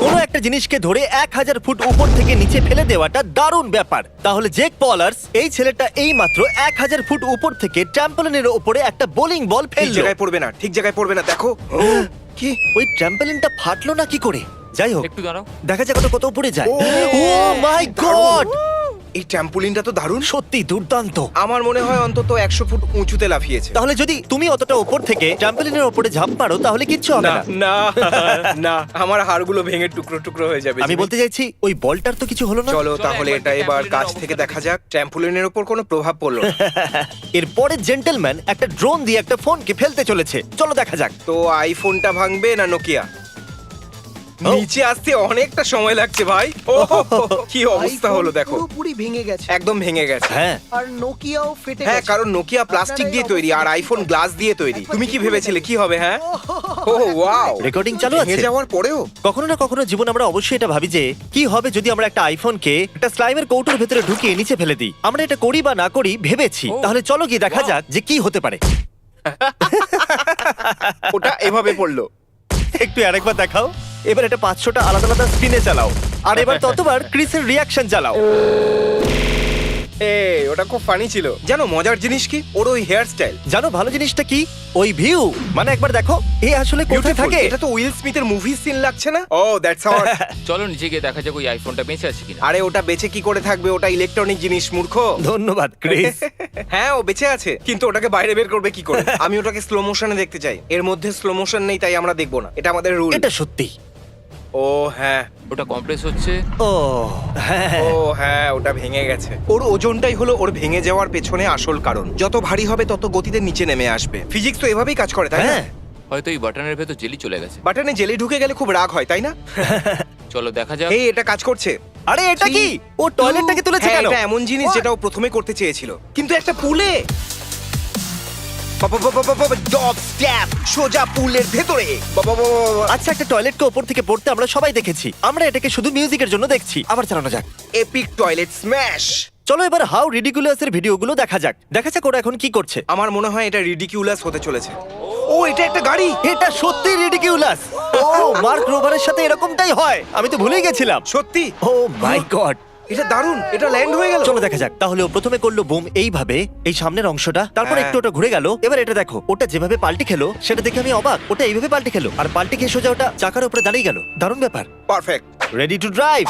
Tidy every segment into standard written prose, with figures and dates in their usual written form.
কোনো একটা জিনিসকে ধরে 1000 ফুট উপর থেকে নিচে ফেলে দেওয়াটা দারুণ ব্যাপার। তাহলে জেক পলার্স, এই ছেলেটা এই মাত্র 1000 ফুট উপর থেকে ট্র্যাম্পোলিনের উপরে একটা বোলিং বল ঠিক ফেললো। জায়গায় পড়বে না, ঠিক জায়গায় পড়বে না, দেখো। কি ওই ট্র্যাম্পোলিনটা ফাটলো না কি করে? যাই হোক, একটু দাঁড়াও। দেখা যাক কত উপরে যায়। ও, ও মাই গড, এই ট্র্যাম্পোলিনটা তো দারুণ। সত্যি দুর্দান্ত। আমার মনে হয় অন্তত 100 ফুট উঁচুতে লাফিয়েছে। তাহলে যদি তুমি অতটা উপর থেকে ট্র্যাম্পোলিনের উপরে ঝাঁপ মারো তাহলে কিচ্ছু হবে না না। না না, আমার হাড়গুলো ভেঙে টুকরো টুকরো হয়ে যাবে। আমি বলতে চাইছি ওই বলটার তো কিছু হলো না। চলো চলো তাহলে একবার এটা এবার ট্র্যাম্পোলিনের কাছ অবস্থা থেকে দেখা দেখি। যাক ট্র্যাম্পোলিনের উপর কোনো প্রভাব পড়লো না। এরপরে জেন্টলম্যান একটা ড্রোন দিয়ে একটা ফোনকে ফেলতে চলেছে। চলো দেখা যাক। তো আইফোনটা ভাঙবে না নোকিয়া? ও। নিচে আসতে অনেকটা সময় লাগছে ভাই। ও কি অবস্থা হলো দেখো, পুরোপুরি ভেঙে গেছে একদম ভেঙে গেছে। হ্যাঁ, আর নোকিয়াও ফেটে হ্যাঁ, গেছে। কারণ নোকিয়া প্লাস্টিক দিয়ে তৈরি আর আইফোন গ্লাস দিয়ে তৈরি। তুমি কি ভেবেছিলে কি হবে? হ্যাঁ, ও ওয়াও, রেকর্ডিং চালু ভেঙে আছে। যাওয়ার পরেও কখনো না কখনো জীবন আমরা অবশ্যই এটা ভাবি যে কি হবে যদি আমরা একটা আইফোনকে একটা স্লাইমের কৌটোর ভেতরে ঢুকিয়ে নিচে ফেলে দিই। আমরা এটা করি বা না করি ভেবেছি। ও, তাহলে চলো গিয়ে দেখা wow. যাক যে কি হতে পারে। ওটা এভাবে পড়লো। একটু আরেকবার দেখাও। এবার এটা 500টা আলাদা আলাদা স্পিনে চালাও, আর এবার ততবার ক্রিসের রিয়াকশন চালাও। ওটা খুব ফানি ছিল। জানো মজার জিনিস কি, ওর ওই হেয়ার স্টাইল জানো ভালো জিনিসটা কি? ওই ভিউ, মানে একবার দেখো এ আসলে কোথায় থাকে। এটা তো উইল স্মিথের মুভি সিন লাগছে না? ও দ্যাটস হট। চলো নিচে গিয়ে দেখা যাক ওই আইফোনটা বেঁচে আছে কিনা। আরে ওটা বেঁচে কি করে থাকবে, ওটা ইলেকট্রনিক জিনিস মূর্খ। ধন্যবাদ ক্রিস। হ্যাঁ ও বেঁচে আছে, কিন্তু ওটাকে বাইরে বের করবে কি করে? আমি ওটাকে স্লো মোশনে দেখতে চাই। এর মধ্যে স্লো মোশন নেই, তাই আমরা দেখবো না। এটা আমাদের রুল। এটা সত্যি। ও হ্যাঁ, ওটা কম্প্রেস হচ্ছে। ও হ্যাঁ, ও হ্যাঁ, ওটা ভেঙে গেছে। ওর ওজনটাই হলো ওর ভেঙে যাওয়ার পেছনে আসল কারণ। যত ভারী হবে তত গতিতে নিচে নেমে আসবে। ফিজিক্স তো এভাবেই কাজ করে, তাই না? হ্যাঁ। হয়তো এই বাটনের ভেতর জেলি চলে গেছে। বাটনে জেলি ঢুকে গেলে খুব রাগ হয়, তাই না? চলো দেখা যাক। এই এটা কাজ করছে। আরে এটা কি? ও টয়লেটটাকে তুলেছে হ্যাঁ, কেন? এটা এমন জিনিস যেটা ও প্রথমে করতে চেয়েছিল, কিন্তু একটা পুলে ডব স্ট্যাপ সোজা পুলের ভেতরে। বাবা বাবা বাবা, আচ্ছা, একটা টয়লেটকে ওপর থেকে পড়তে আমরা সবাই দেখেছি। আমরা এটাকে শুধু মিউজিকের জন্য দেখছি। আবার চালানো যাক। Epic toilet smash. চলো এবার হাউ রিডিকুলাস এর ভিডিওগুলো দেখা যাক। দেখা যাক ওরা এখন কি করছে। আমার মনে হয় এটা রিডিকিউলাস হতে চলেছে। ও এটা একটা গাড়ি। এটা সত্যি রিডিকুলাস। ও মার্ক রোভারের সাথে এরকমটাই হয়, আমি তো ভুলেই গেছিলাম। সত্যি ও মাই গড, এটা দারুণ, এটা ল্যান্ড হয়ে গেল। চলো দেখা যাক। তাহলে ও প্রথমে করলো বুম এইভাবে, এই সামনের অংশটা, তারপর হ্যাঁ। একটু ওটা ঘুরে গেল। এবার এটা দেখো, ওটা যেভাবে পাল্টে খেলো সেটা দেখে আমি অবাক। ওটা এইভাবে পাল্টে খেলো আর পাল্টে খেয়ে সোজা ওটা চাকার উপরে দাঁড়িয়ে গেল। দারুণ ব্যাপার। পারফেক্ট। Ready to drive.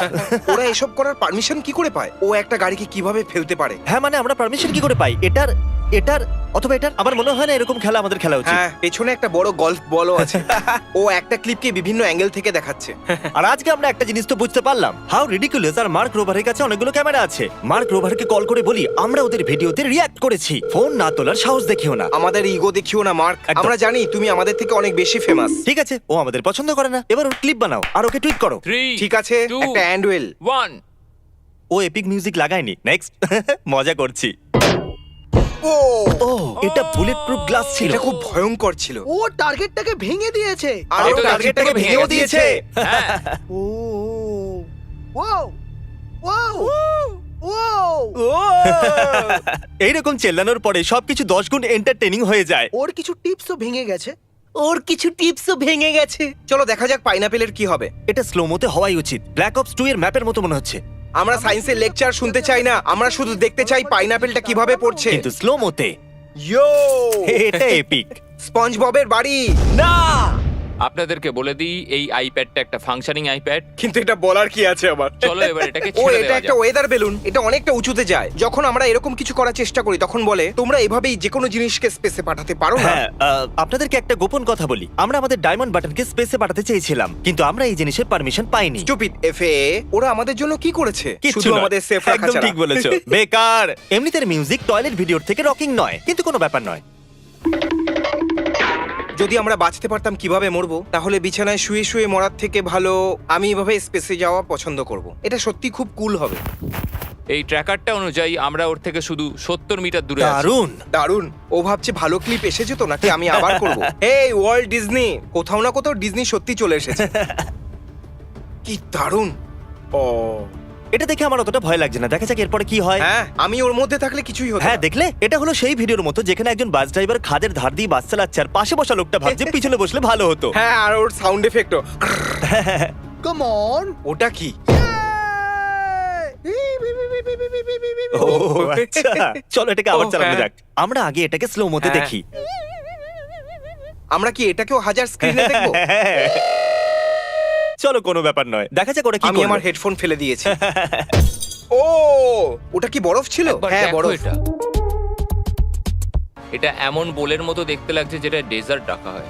ওরা এসব করার পারমিশন কি করে পায়? ও একটা গাড়িকে কিভাবে ফেলতে পারে? হ্যাঁ, মানে আমরা পারমিশন কি করে পাই? এটার অথবা এটার? আমার মনে হয় না এরকম খেলা আমাদের খেলা উচিত। হ্যাঁ, পেছনে একটা বড় গলফ বলও আছে। ও একটা ক্লিপকে বিভিন্ন অ্যাঙ্গেল থেকে দেখাচ্ছে। আর আজকে আমরা একটা জিনিস তো বুঝতে পারলাম, হাউ রিডিকুলাস আর মার্ক রোভারের কাছে অনেকগুলো ক্যামেরা আছে। মার্ক রোভারকে কল করে বলি আমরা ওদের ভিডিওতে রিয়্যাক্ট করেছি। ফোন না তোলার সাহস দেখিও না। আমাদের ইগো দেখিও না মার্ক। একদম। আমরা জানি তুমি আমাদের থেকে অনেক বেশি ফেমাস। ঠিক আছে, ও আমাদের পছন্দ করে না। এবার ওর ক্লিপ বানাও আর ওকে টুইট করো। 3 ঠিক আছে, 2 একটা অ্যান্ডওয়েল। 1 ও এপিক মিউজিক লাগায়নি। নেক্সট। মজা করছি। ও ও এটা বুলেট প্রুফ গ্লাস ছিল। এটা খুব ভয়ঙ্কর ছিল। ও টার্গেটটাকে ভেঙে দিয়েছে। আর ও টার্গেটটাকে ভেঙেও দিয়েছে। হ্যাঁ ও ওয়াও ওয়াও ওয়াও এইরকম চেল্লানোর পরে সবকিছু 10 গুণ এন্টারটেইনিং হয়ে যায়। ওর কিছু টিপসও ভেঙে গেছে। ওর কিছু টিপসও ভেঙে গেছে। চলো দেখা যাক পাইনাপেলের কি হবে। এটা স্লোমোতে হওয়াই উচিত। ব্ল্যাক অপস 2 এর ম্যাপের মতো মনে হচ্ছে, আমরা সায়েন্সের লেকচার শুনতে চাই না, আমরা শুধু দেখতে চাই পাইনাপেলটা কিভাবে পড়ছে। কিন্তু স্লোমোতে ইয়ো, এটা এপিক। স্পঞ্জ ববের বাড়ি। না, আপনাদেরকে বলে দিই এই আইপ্যাডটা একটা ফাংশনিং আইপ্যাড। কিন্তু এটা বলার কি আছে আবার? চলো এবার এটাকে ও ছেড়ে এটা দেওয়া একটা যাক। Weather balloon. এটা অনেকটা উঁচুতে যায়। যখন আমরা এরকম কিছু করার চেষ্টা করি তখন বলে তোমরা এভাবেই যে কোনো জিনিসকে স্পেসে পাঠাতে পারো না। হ্যাঁ, আপনাদেরকে একটা গোপন কথা বলি। আমরা আমাদের ডায়মন্ড বাটনকে স্পেসে পাঠাতে চেয়েছিলাম, কিন্তু আমরা এই জিনিসের পারমিশন পাইনি। স্টুপিড এফএ, ওরা আমাদের জন্য কি করেছে? কিচ্ছু শুধু নয়। আমাদের সেফ রাখা একদম ছাড়া। ঠিক বলেছো। বেকার। এমনিতে মিউজিক টয়লেট ভিডিওর থেকে রকিং নয়, কিন্তু কোনো ব্যাপার নয়। যদি আমরা বাঁচতে পারতাম কিভাবে মরবো, তাহলে বিছানায় শুয়ে শুয়ে মরার থেকে ভালো আমি এভাবে স্পেসে যাওয়া পছন্দ করব। এটা সত্যি খুব কুল হবে। এই ট্র্যাকারটা অনুযায়ী আমরা ওর থেকে শুধু 70 মিটার দূরে আছি। দারুণ। দারুণ। ও ভাবছে ভালো ক্লিপ এসেছে তো নাকি আমি আবার করব। এই ওয়ার্ল্ড ডিজনি, কোথাও না কোথাও ডিজনি সত্যি চলে এসেছে। কি দারুণ। ও এটা দেখে আমার অতটা ভয় লাগছে না। দেখা যাক এরপরে কি হয়। হ্যাঁ, আমি ওর মধ্যে থাকলে কিছুই হতো হ্যাঁ, না। দেখলে এটা হলো সেই ভিডিওর মতো যেখানে একজন বাস ড্রাইভার খাদের ধার দিয়ে বাস চালাচ্ছে আর পাশে বসা লোকটা ভাবছে পিছনে বসলে ভালো হতো। হ্যাঁ, আর ওর সাউন্ড এফেক্টও। কাম অন ওটা কি? ও আচ্ছা, চলো এটাকে আবার ও, চালানো হ্যাঁ। যাক। আমরা আগে এটাকে স্লো মোতে হ্যাঁ। দেখি। আমরা কি এটাকেও 1000 স্ক্রিনে দেখবো? চলো, কোনো ব্যাপার নয়, দেখা যাক ওরা কি আমি করবে। আমার হেডফোন ফেলে দিয়েছি। ও, ওটা কি বরফ ছিল? একবার হ্যাঁ, দেখো বরফ। এটা। এটা এমন বোলের মতো দেখতে লাগছে যেটা ডেজার্ট ডাকা হয়।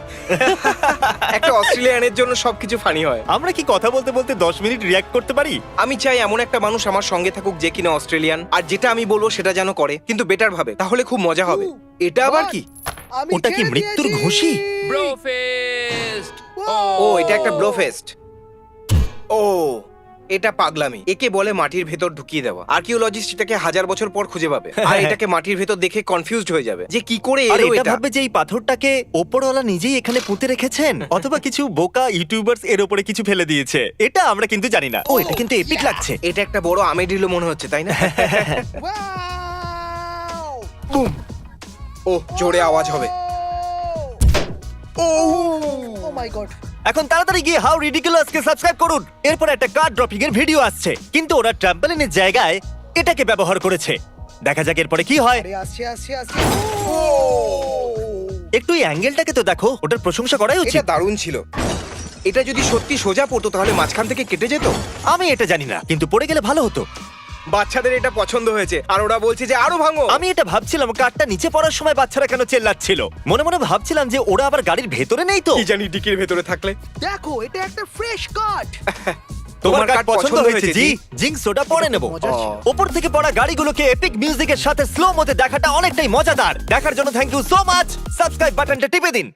একটা অস্ট্রেলিয়ানের জন্য সবকিছু ফানি হয়। আমরা কি কথা বলতে বলতে 10 মিনিট রিয়াক্ট করতে পারি? আমি চাই এমন একটা মানুষ আমার সঙ্গে থাকুক যে কিনা অস্ট্রেলিয়ান, আর যেটা আমি বলবো সেটা যেন করে, কিন্তু বেটার ভাবে, তাহলে খুব মজা হবে। এটা আবার কি? আমি ওটা কি ছেড়ে মৃত্যুর দিয়েছি। ঘুষি? ব্রোফেস্ট! ও, এটা একটা ব্লোফেস্ট। ও, এটা পাগলামি। একে বলে মাটির ভেতর ঢুকিয়ে দেওয়া। আর্কিওলজিস্ট এটাকে 1000 বছর পর খুঁজে পাবে, আর এটাকে মাটির ভেতর দেখে কনফিউজড হয়ে যাবে যে কি করে আর এলো এটা এটা। ভাববে যে এই পাথরটাকে ওপরওয়ালা নিজেই এখানে পুঁতে রেখেছেন, অথবা কিছু বোকা ইউটিউবার্স এর উপরে কিছু ফেলে দিয়েছে। এটা আমরা কিন্তু জানি না। ও, এটা কিন্তু এপিক লাগছে। এটা একটা বড় আমেডিলো মনে হচ্ছে, তাই না? Wow! বুম! ও, জোরে আওয়াজ হবে। Oh my god! এখন তাড়াতাড়ি গিয়ে হাউ রিডিকুলাস কে সাবস্ক্রাইব করুন। এরপর একটা কার ড্রপিং এর ভিডিও আসছে, কিন্তু ওরা ট্রাম্পলিনের জায়গায় এটাকে ব্যবহার করেছে। দেখা যাক এরপরে কি হয়। আরে আসছে। একটু এই অ্যাঙ্গেলটাকে তো দেখো, ওটার প্রশংসা করাই এটা উচিত। দারুণ ছিল। এটা যদি সত্যি সোজা পড়তো তাহলে মাঝখান থেকে কেটে যেত। আমি এটা জানি না, কিন্তু পড়ে গেলে ভালো হতো। বাচ্চাদের এটা পছন্দ হয়েছে, আর ওরা বলছে যে আরো ভাঙো। আমি এটা ভাবছিলাম কারটা নিচে পড়ার সময় বাচ্চারা কেন চেল্লাচ্ছিল। মনে মনে ভাবছিলাম যে ওরা আবার গাড়ির ভেতরে নেই তো। কি জানি ডিকির ভেতরে থাকলে। দেখো, এটা একটা ফ্রেশ কাট। তোমার কাট কাট পছন্দ হয়েছে জি? জিঙ্কস ওটা পরে নেব। মজার ছিল। ওপর থেকে পড়া গাড়িগুলোকে এপিক মিউজিকের সাথে স্লো মোতে দেখাটা অনেকটাই মজাদার। দেখার জন্য thank you so much. Subscribe বাটনটা টিপে দিন।